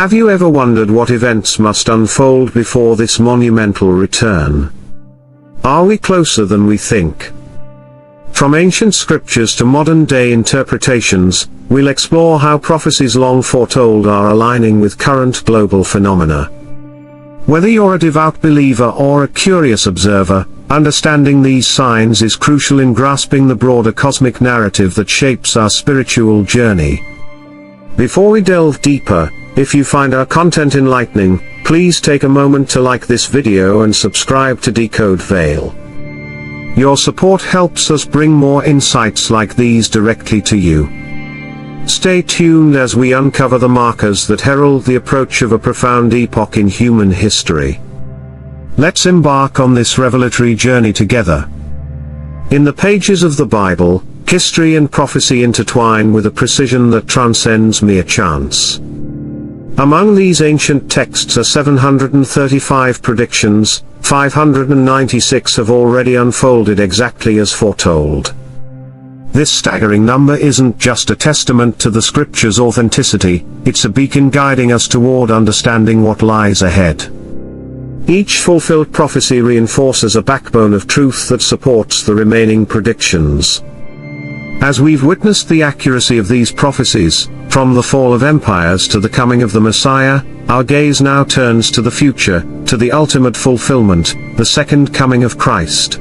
Have you ever wondered what events must unfold before this monumental return? Are we closer than we think? From ancient scriptures to modern-day interpretations, we'll explore how prophecies long foretold are aligning with current global phenomena. Whether you're a devout believer or a curious observer, understanding these signs is crucial in grasping the broader cosmic narrative that shapes our spiritual journey. Before we delve deeper, if you find our content enlightening, please take a moment to like this video and subscribe to DecodeVale. Your support helps us bring more insights like these directly to you. Stay tuned as we uncover the markers that herald the approach of a profound epoch in human history. Let's embark on this revelatory journey together. In the pages of the Bible, history and prophecy intertwine with a precision that transcends mere chance. Among these ancient texts are 735 predictions, 596 have already unfolded exactly as foretold. This staggering number isn't just a testament to the scripture's authenticity, it's a beacon guiding us toward understanding what lies ahead. Each fulfilled prophecy reinforces a backbone of truth that supports the remaining predictions. As we've witnessed the accuracy of these prophecies, from the fall of empires to the coming of the Messiah, our gaze now turns to the future, to the ultimate fulfillment, the second coming of Christ.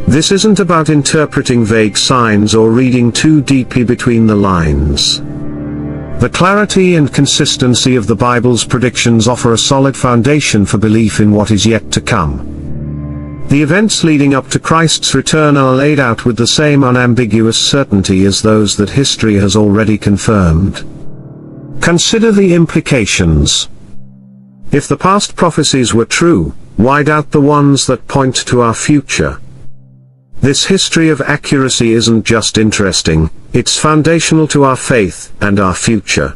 This isn't about interpreting vague signs or reading too deeply between the lines. The clarity and consistency of the Bible's predictions offer a solid foundation for belief in what is yet to come. The events leading up to Christ's return are laid out with the same unambiguous certainty as those that history has already confirmed. Consider the implications. If the past prophecies were true, why doubt the ones that point to our future? This history of accuracy isn't just interesting, it's foundational to our faith and our future.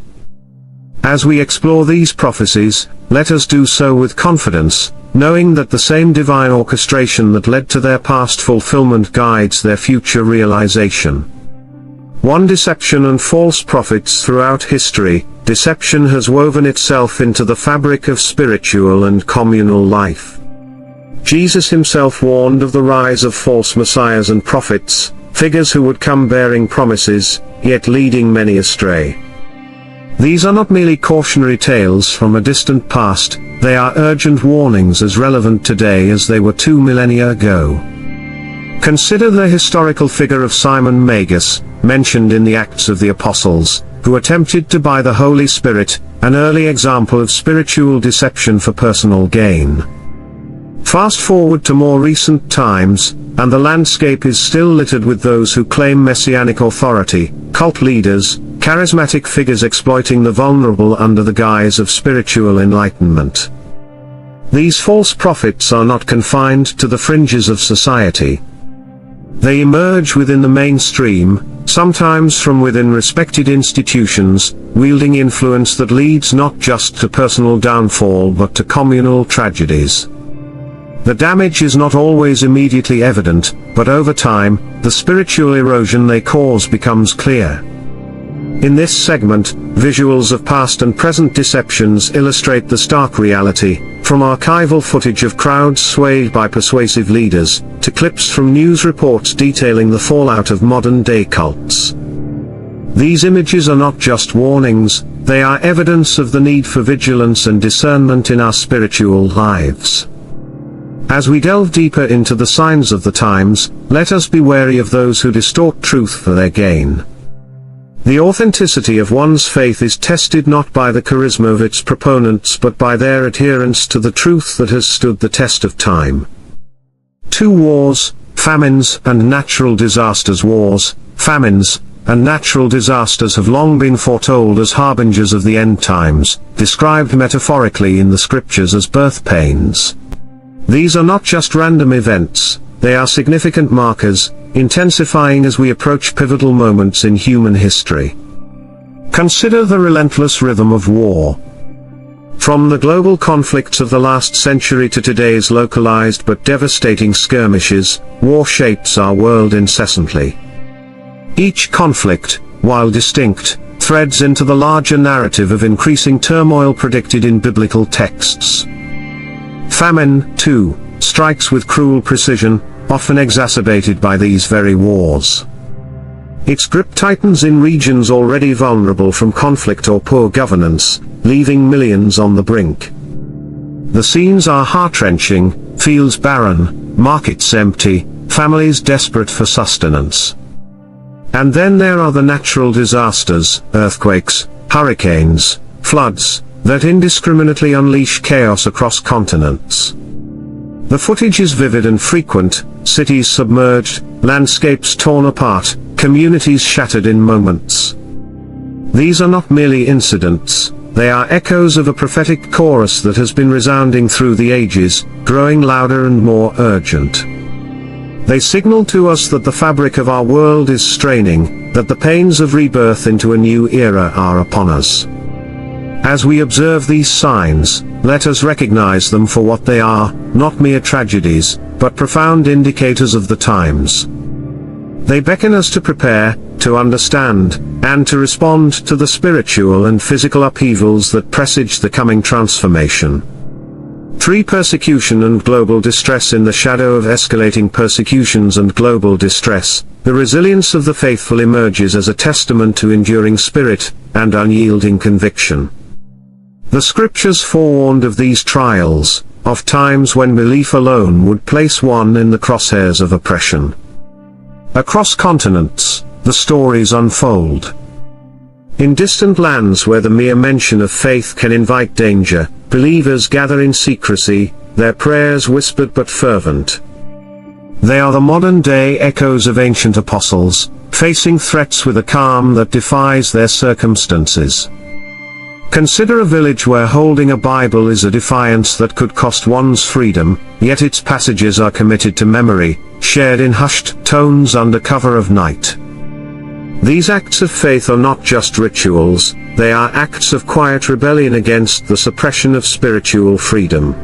As we explore these prophecies, let us do so with confidence, knowing that the same divine orchestration that led to their past fulfillment guides their future realization. One deception and false prophets throughout history, deception has woven itself into the fabric of spiritual and communal life. Jesus himself warned of the rise of false messiahs and prophets, figures who would come bearing promises, yet leading many astray. These are not merely cautionary tales from a distant past, they are urgent warnings as relevant today as they were 2 millennia ago. Consider the historical figure of Simon Magus, mentioned in the Acts of the Apostles, who attempted to buy the Holy Spirit, an early example of spiritual deception for personal gain. Fast forward to more recent times, and the landscape is still littered with those who claim messianic authority, cult leaders, charismatic figures exploiting the vulnerable under the guise of spiritual enlightenment. These false prophets are not confined to the fringes of society. They emerge within the mainstream, sometimes from within respected institutions, wielding influence that leads not just to personal downfall but to communal tragedies. The damage is not always immediately evident, but over time, the spiritual erosion they cause becomes clear. In this segment, visuals of past and present deceptions illustrate the stark reality, from archival footage of crowds swayed by persuasive leaders, to clips from news reports detailing the fallout of modern-day cults. These images are not just warnings, they are evidence of the need for vigilance and discernment in our spiritual lives. As we delve deeper into the signs of the times, let us be wary of those who distort truth for their gain. The authenticity of one's faith is tested not by the charisma of its proponents but by their adherence to the truth that has stood the test of time. 2 wars, famines and natural disasters. Wars, famines, and natural disasters have long been foretold as harbingers of the end times, described metaphorically in the scriptures as birth pains. These are not just random events, they are significant markers, intensifying as we approach pivotal moments in human history. Consider the relentless rhythm of war. From the global conflicts of the last century to today's localized but devastating skirmishes, war shapes our world incessantly. Each conflict, while distinct, threads into the larger narrative of increasing turmoil predicted in biblical texts. Famine, too, strikes with cruel precision, often exacerbated by these very wars. Its grip tightens in regions already vulnerable from conflict or poor governance, leaving millions on the brink. The scenes are heart-wrenching: fields barren, markets empty, families desperate for sustenance. And then there are the natural disasters, earthquakes, hurricanes, floods, that indiscriminately unleash chaos across continents. The footage is vivid and frequent: cities submerged, landscapes torn apart, communities shattered in moments. These are not merely incidents, they are echoes of a prophetic chorus that has been resounding through the ages, growing louder and more urgent. They signal to us that the fabric of our world is straining, that the pains of rebirth into a new era are upon us. As we observe these signs, let us recognize them for what they are: not mere tragedies, but profound indicators of the times. They beckon us to prepare, to understand, and to respond to the spiritual and physical upheavals that presage the coming transformation. 3. Persecution and global distress. In the shadow of escalating persecutions and global distress, the resilience of the faithful emerges as a testament to enduring spirit and unyielding conviction. The scriptures forewarned of these trials, of times when belief alone would place one in the crosshairs of oppression. Across continents, the stories unfold. In distant lands where the mere mention of faith can invite danger, believers gather in secrecy, their prayers whispered but fervent. They are the modern-day echoes of ancient apostles, facing threats with a calm that defies their circumstances. Consider a village where holding a Bible is a defiance that could cost one's freedom, yet its passages are committed to memory, shared in hushed tones under cover of night. These acts of faith are not just rituals, they are acts of quiet rebellion against the suppression of spiritual freedom.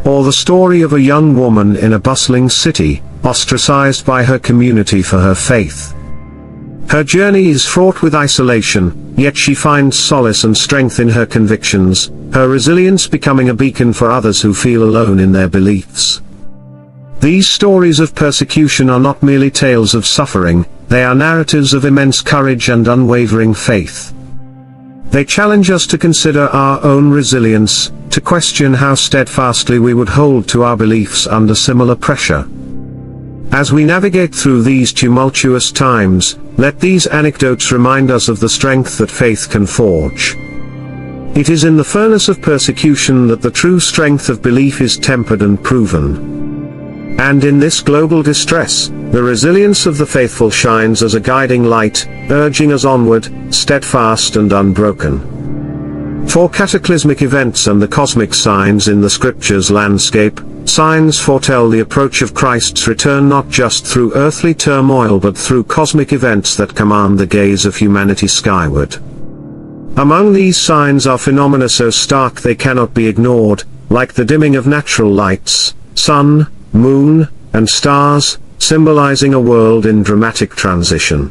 Or the story of a young woman in a bustling city, ostracized by her community for her faith. Her journey is fraught with isolation, yet she finds solace and strength in her convictions, her resilience becoming a beacon for others who feel alone in their beliefs. These stories of persecution are not merely tales of suffering, they are narratives of immense courage and unwavering faith. They challenge us to consider our own resilience, to question how steadfastly we would hold to our beliefs under similar pressure. As we navigate through these tumultuous times, let these anecdotes remind us of the strength that faith can forge. It is in the furnace of persecution that the true strength of belief is tempered and proven. And in this global distress, the resilience of the faithful shines as a guiding light, urging us onward, steadfast and unbroken. For cataclysmic events and the cosmic signs in the Scriptures' landscape, signs foretell the approach of Christ's return not just through earthly turmoil but through cosmic events that command the gaze of humanity skyward. Among these signs are phenomena so stark they cannot be ignored, like the dimming of natural lights, sun, moon, and stars, symbolizing a world in dramatic transition.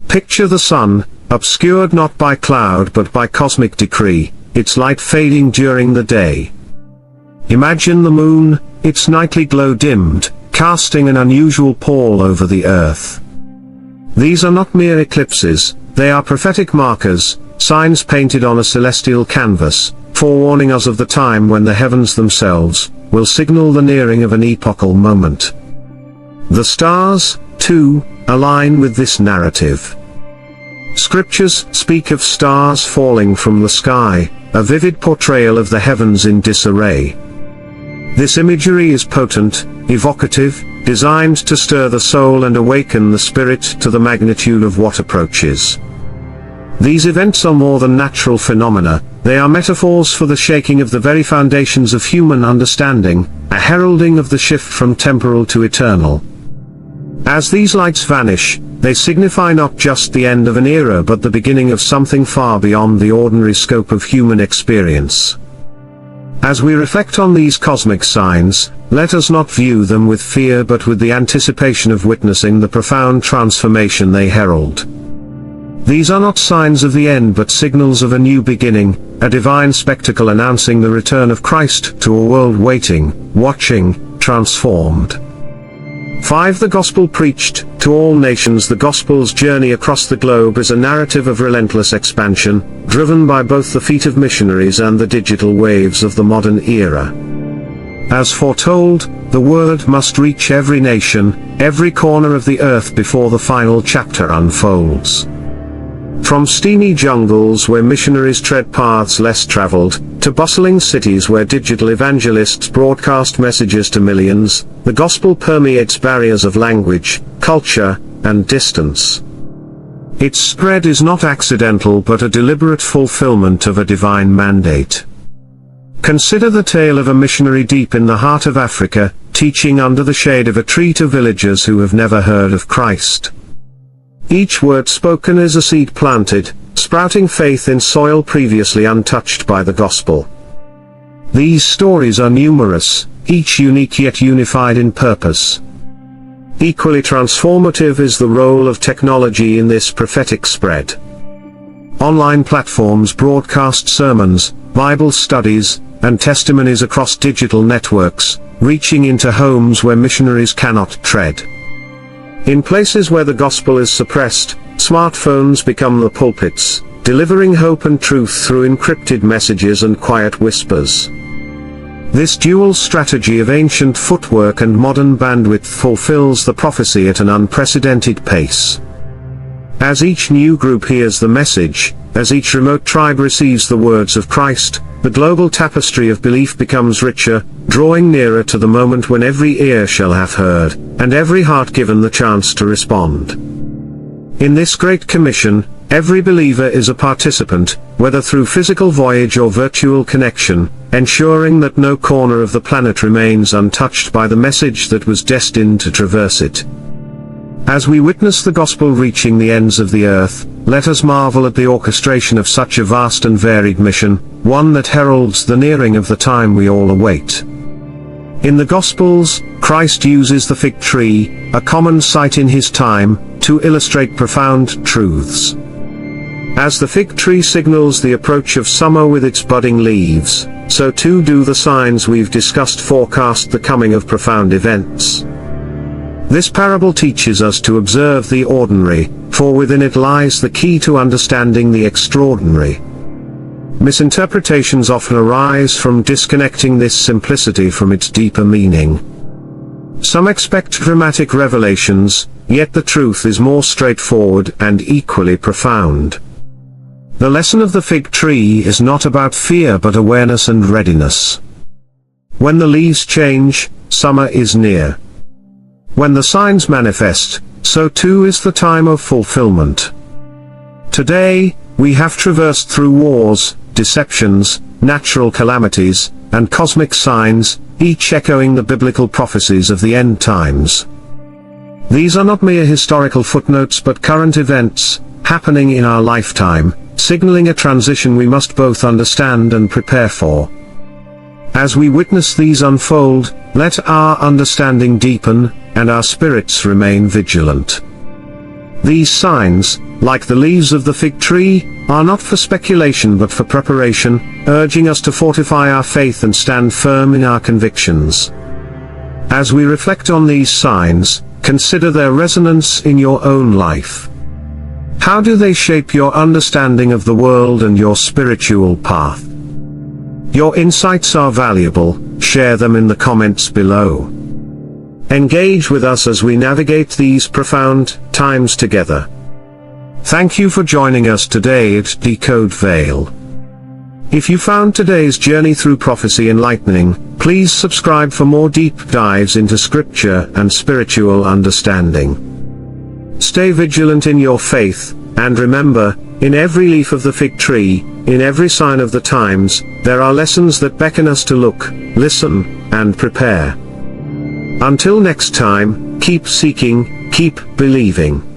Picture the sun, obscured not by cloud but by cosmic decree, its light fading during the day. Imagine the moon, its nightly glow dimmed, casting an unusual pall over the earth. These are not mere eclipses, they are prophetic markers, signs painted on a celestial canvas, forewarning us of the time when the heavens themselves will signal the nearing of an epochal moment. The stars, too, align with this narrative. Scriptures speak of stars falling from the sky, a vivid portrayal of the heavens in disarray. This imagery is potent, evocative, designed to stir the soul and awaken the spirit to the magnitude of what approaches. These events are more than natural phenomena, they are metaphors for the shaking of the very foundations of human understanding, a heralding of the shift from temporal to eternal. As these lights vanish, they signify not just the end of an era but the beginning of something far beyond the ordinary scope of human experience. As we reflect on these cosmic signs, let us not view them with fear but with the anticipation of witnessing the profound transformation they herald. These are not signs of the end but signals of a new beginning, a divine spectacle announcing the return of Christ to a world waiting, watching, transformed. 5. The Gospel preached to all nations. The Gospel's journey across the globe is a narrative of relentless expansion, driven by both the feet of missionaries and the digital waves of the modern era. As foretold, the word must reach every nation, every corner of the earth before the final chapter unfolds. From steamy jungles where missionaries tread paths less traveled, to bustling cities where digital evangelists broadcast messages to millions, the gospel permeates barriers of language, culture, and distance. Its spread is not accidental but a deliberate fulfillment of a divine mandate. Consider the tale of a missionary deep in the heart of Africa, teaching under the shade of a tree to villagers who have never heard of Christ. Each word spoken is a seed planted, sprouting faith in soil previously untouched by the gospel. These stories are numerous, each unique yet unified in purpose. Equally transformative is the role of technology in this prophetic spread. Online platforms broadcast sermons, Bible studies, and testimonies across digital networks, reaching into homes where missionaries cannot tread. In places where the gospel is suppressed, smartphones become the pulpits, delivering hope and truth through encrypted messages and quiet whispers. This dual strategy of ancient footwork and modern bandwidth fulfills the prophecy at an unprecedented pace. As each new group hears the message, as each remote tribe receives the words of Christ, the global tapestry of belief becomes richer, drawing nearer to the moment when every ear shall have heard, and every heart given the chance to respond. In this Great Commission, every believer is a participant, whether through physical voyage or virtual connection, ensuring that no corner of the planet remains untouched by the message that was destined to traverse it. As we witness the gospel reaching the ends of the earth, let us marvel at the orchestration of such a vast and varied mission, one that heralds the nearing of the time we all await. In the Gospels, Christ uses the fig tree, a common sight in his time, to illustrate profound truths. As the fig tree signals the approach of summer with its budding leaves, so too do the signs we've discussed forecast the coming of profound events. This parable teaches us to observe the ordinary, for within it lies the key to understanding the extraordinary. Misinterpretations often arise from disconnecting this simplicity from its deeper meaning. Some expect dramatic revelations, yet the truth is more straightforward and equally profound. The lesson of the fig tree is not about fear but awareness and readiness. When the leaves change, summer is near. When the signs manifest, so too is the time of fulfillment. Today, we have traversed through wars, deceptions, natural calamities, and cosmic signs, each echoing the biblical prophecies of the end times. These are not mere historical footnotes but current events, happening in our lifetime, signaling a transition we must both understand and prepare for. As we witness these unfold, let our understanding deepen, and our spirits remain vigilant. These signs, like the leaves of the fig tree, are not for speculation but for preparation, urging us to fortify our faith and stand firm in our convictions. As we reflect on these signs, consider their resonance in your own life. How do they shape your understanding of the world and your spiritual path? Your insights are valuable, share them in the comments below. Engage with us as we navigate these profound times together. Thank you for joining us today at DecodeVale. If you found today's journey through prophecy enlightening, please subscribe for more deep dives into scripture and spiritual understanding. Stay vigilant in your faith, and remember, in every leaf of the fig tree, in every sign of the times, there are lessons that beckon us to look, listen, and prepare. Until next time, keep seeking, keep believing.